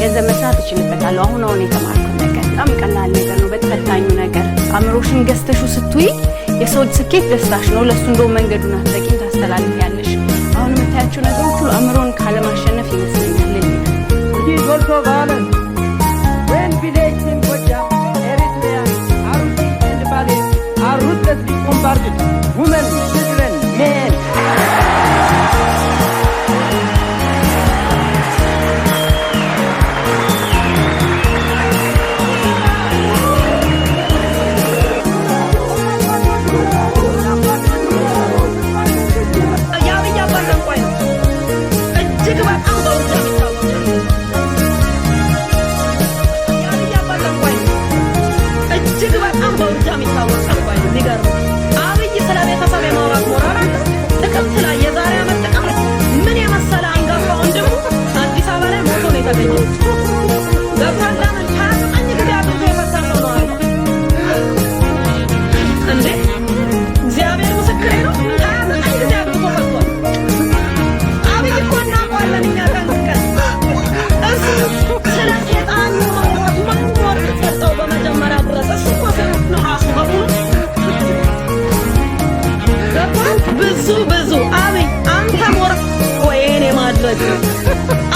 ገንዘብ መስራት እችልበታለሁ አሁን የተማርኩት ነገር በጣም ቀላል ነገር ነው በተፈታኙ ነገር አምሮሽን ገዝተሹ ስትይ የሰው ስኬት ደስታሽ ነው ለሱ እንደው መንገዱን አትጠቂም ታስተላልፊያለሽ አሁን የምታያቸው ነገሮች ሁሉ አምሮን ካለማሸነፍ ይመስለኛል እዚህ ጎልቶ ባለ when village in Goja Eritrea Arusi and Bali are ruthlessly bombarded women children men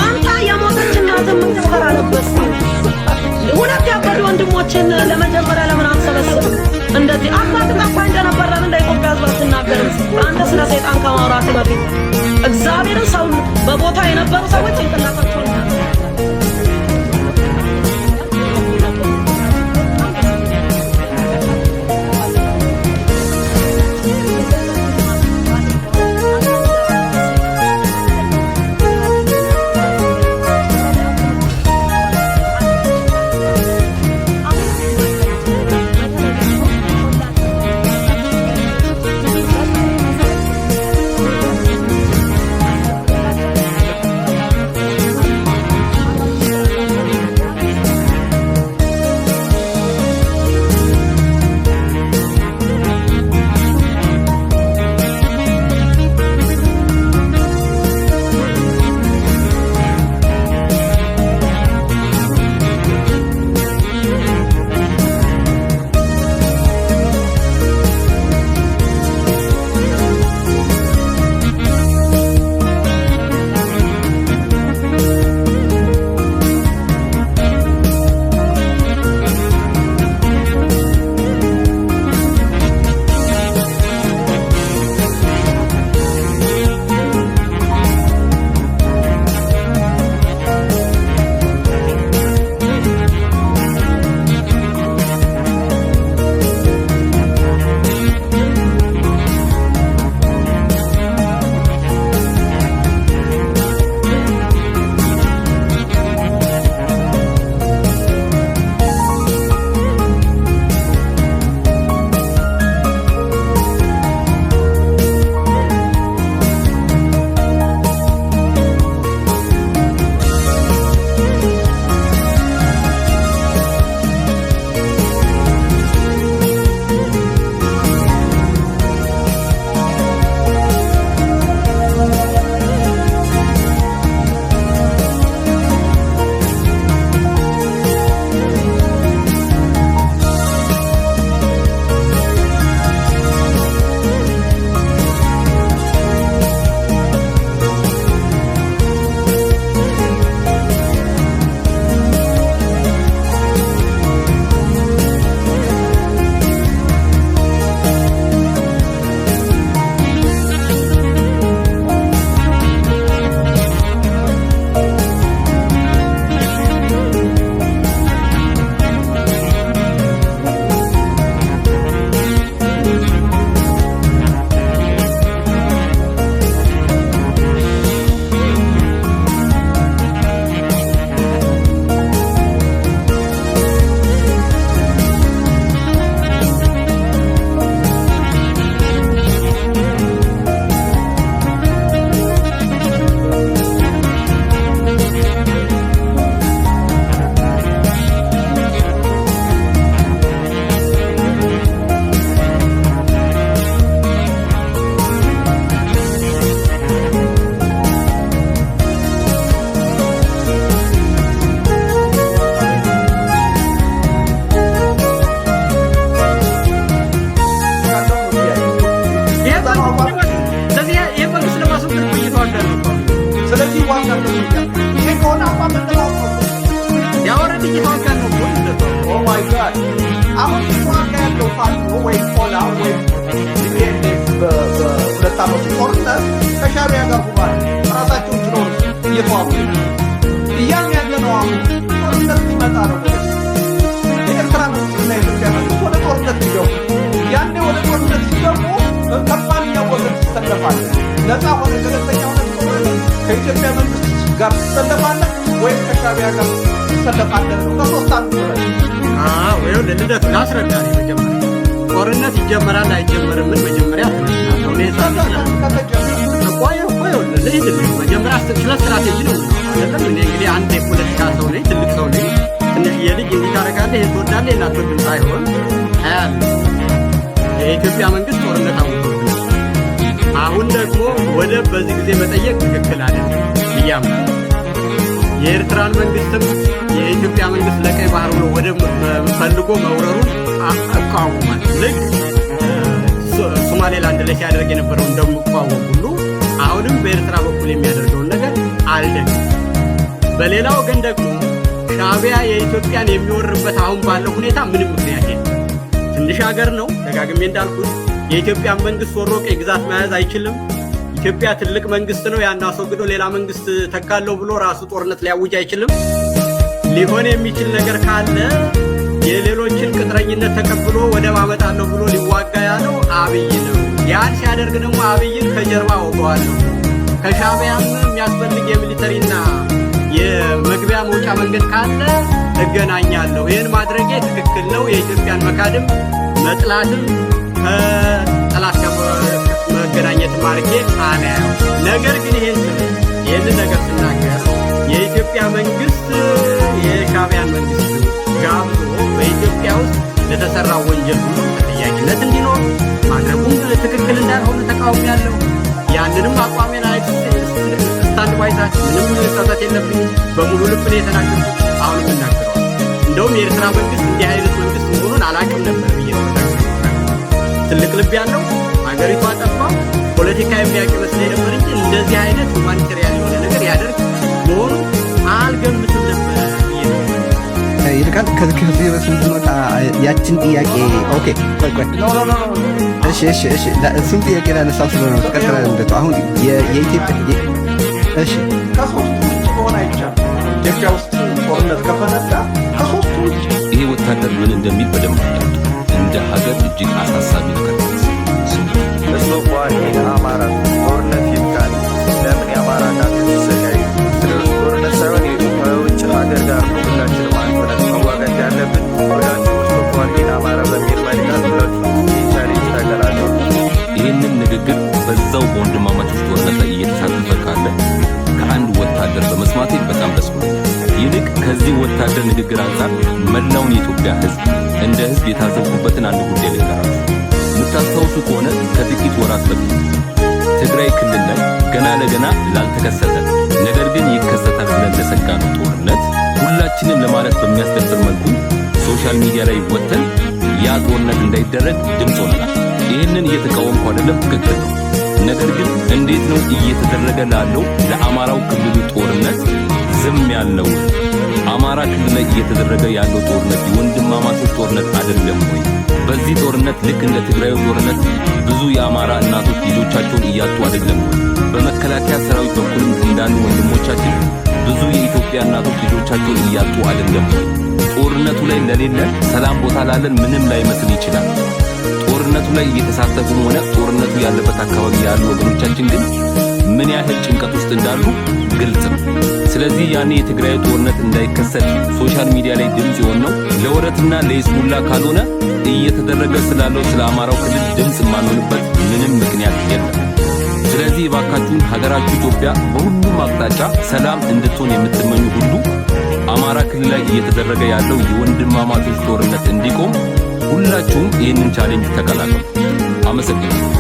አንተ የሞተችና ዘመን ተፈራረበስ ሁለት ያበዱ ወንድሞችን ለመጀመሪያ ለምን አንሰበስብ እንደዚህ አባት ጠፋ እንደነበር ለምን ለኢትዮጵያ ሕዝብ አትናገርም አንተ ስለ ሰይጣን ከማውራት በፊት እግዚአብሔርን ሰው በቦታ የነበሩ ሰዎች እንተላፋቸው ተዋጉ እያልን ያለነው አሁን ጦርነት ሊመጣ ነው። የኤርትራ መንግስትና የኢትዮጵያ መንግስት ወደ ጦርነት ሲገቡ ያኔ ወደ ጦርነት ሲገቡ ከማንኛው ወገን ትሰለፋለህ? ነፃ ሆነ ገለልተኛ ሆነ ከኢትዮጵያ መንግስት ጋር ትሰለፋለህ ወይስ ከሻዕቢያ ጋር ትሰለፋለህ? ከሶስት አንዱ ነው። ወይ ለልደት ላስረዳኝ። መጀመሪያ ጦርነት ይጀመራል አይጀመርም? ምን መጀመሪያ ተነሳው ሁኔታ መጀመሪያ ስለ ስትራቴጂ ነው አይደለም? እኔ እንግዲህ አንድ የፖለቲካ ሰው ነኝ፣ ትልቅ ሰው ነኝ። ትንሽ የልጅ እንዲህ ታደርጋለህ ይሄን ትወዳለህ እናትወድም ሳይሆን የኢትዮጵያ መንግስት ጦርነት አውጆብናል። አሁን ደግሞ ወደብ በዚህ ጊዜ መጠየቅ ትክክል አይደለም ብያምናለሁ። የኤርትራን መንግስትም የኢትዮጵያ መንግስት ለቀይ ባህር ብሎ ወደብ ፈልጎ መውረሩን አቃውሟል። ልክ ሶማሌላንድ ላይ ሲያደርግ የነበረው እንደሚቋወም ሁሉ አሁንም በኤርትራ በኩል የሚያደርገውን ነገር አልደግም። በሌላ ወገን ደግሞ ሻዕቢያ የኢትዮጵያን የሚወርበት አሁን ባለው ሁኔታ ምንም ምክንያት የለም። ትንሽ ሀገር ነው። ደጋግሜ እንዳልኩት የኢትዮጵያን መንግስት ወሮ ቀይ ግዛት መያዝ አይችልም። ኢትዮጵያ ትልቅ መንግስት ነው። ያን አስወግዶ ሌላ መንግስት ተካለው ብሎ ራሱ ጦርነት ሊያውጅ አይችልም። ሊሆን የሚችል ነገር ካለ የሌሎችን ቅጥረኝነት ተቀብሎ ወደብ አመጣለሁ ብሎ ሊዋጋ ያለው አብይ ነው። ያን ሲያደርግ ደግሞ አብይን ከጀርባ ወገዋለሁ፣ ከሻዕቢያም የሚያስፈልግ የሚሊተሪና የመግቢያ መውጫ መንገድ ካለ እገናኛለሁ። ይህን ማድረጌ ትክክል ነው። የኢትዮጵያን መካድም መጥላትም ከጠላት ጋር መገናኘት ማርጌ አላየው። ነገር ግን ይህንን ነገር ስናገር የኢትዮጵያ መንግስት የሻዕቢያን መንግስት ጋብዞ በኢትዮጵያ ውስጥ ለተሰራ ወንጀል ሁሉ ተጠያቂነት እንዲኖር ማድረጉም ትክክል እንዳልሆነ ተቃውሜያለሁ። ያንንም አቋሜን ስታንድ ባይዛት ምንም ጸጸት የለብኝም። በሙሉ ልብ ነው የተናገርኩት። አሁንም እናገረዋለሁ። እንደውም የኤርትራ መንግስት እንዲህ አይነት መንግስት መሆኑን አላውቅም ነበር ብዬ ትልቅ ልብ ያለው ሀገሪቷ ጠፋ ፖለቲካ የሚያውቅ ይመስለኝ ነበር እንጂ እንደዚህ አይነት ሁማኒታሪያን የሆነ ነገር ያደርግ መሆኑን አልገምትም ነበር ብዬ ነው። ይልቃል ከዚህ በስንት ያችን ጥያቄ ኦኬ ቆይ እሺ እሱን ጥያቄ ላነሳው ስለሆነ ተቀጥረን እንደቱ አሁን የኢትዮጵያ እሺ ከሶስቱ ውጭ ሆነ አይቻልም። ኢትዮጵያ ውስጥ ጦርነት ከፈነዳ ከሶስቱ ውጭ ይሄ ወታደር ምን እንደሚል በደንብ እንደ ሀገር እጅግ አሳሳቢ ነገር ነው። በሶማሌ አማራ ጦርነት ይብቃል። ለምን የአማራ እናቶች ይሰቃዩ? ጦርነት ሳይሆን ከውጭ ሀገር ጋር ሁላችንም አንድ መዋጋት ያለብን። ሁላችሁ ሶማሌ አማራ በሚል መልካት ሁላችሁ ቻሌንጅ ተቀላቀሉ። ይህንን ንግግር በዛው በወንድማማቾች ጦርነት ላይ እየተሳተፈ ካለ ከአንድ ወታደር በመስማቴ በጣም ደስ ብሎኛል። ይልቅ ከዚህ ወታደር ንግግር አንጻር መላውን የኢትዮጵያ ሕዝብ እንደ ሕዝብ የታዘብኩበትን አንድ ጉዳይ ልንገራችሁ። የምታስታውሱ ከሆነ ከጥቂት ወራት በፊት ትግራይ ክልል ላይ ገና ለገና ላልተከሰተ ነገር ግን ይከሰታል ብለን ለሰጋነው ጦርነት ሁላችንም ለማለት በሚያስደፍር መልኩ ሶሻል ሚዲያ ላይ ወጥተን ያ ጦርነት እንዳይደረግ ድምፅ ሆነናል። ይህንን እየተቃወምኩ አይደለም፣ ትክክል ነው። ነገር ግን እንዴት ነው እየተደረገ ላለው ለአማራው ክልሉ ጦርነት ዝም ያለው? አማራ ክልል ላይ እየተደረገ ያለው ጦርነት የወንድማማቾች ጦርነት አይደለም ወይ? በዚህ ጦርነት ልክ እንደ ትግራዩ ጦርነት ብዙ የአማራ እናቶች ልጆቻቸውን እያጡ አይደለም ወይ? በመከላከያ ሰራዊት በኩልም እንዳሉ ወንድሞቻችን ብዙ የኢትዮጵያ እናቶች ልጆቻቸውን እያጡ አይደለም ወይ? ጦርነቱ ላይ ለሌለ ሰላም ቦታ ላለን ምንም ላይመስል ይችላል። ጦርነቱ ላይ እየተሳተፉም ሆነ ጦርነቱ ያለበት አካባቢ ያሉ ወገኖቻችን ግን ምን ያህል ጭንቀት ውስጥ እንዳሉ ግልጽ ነው። ስለዚህ ያኔ የትግራይ ጦርነት እንዳይከሰት ሶሻል ሚዲያ ላይ ድምጽ የሆነው ለወረትና ለይስሙላ ካልሆነ እየተደረገ ስላለው ስለ አማራው ክልል ድምጽ ማንሆንበት ምንም ምክንያት የለም። ስለዚህ እባካችሁን ሀገራችሁ ኢትዮጵያ በሁሉም አቅጣጫ ሰላም እንድትሆን የምትመኙ ሁሉ አማራ ክልል ላይ እየተደረገ ያለው የወንድማማቾች ጦርነት እንዲቆም ሁላችሁም ይህንን ቻሌንጅ ተቀላቀሉ። አመሰግናለሁ።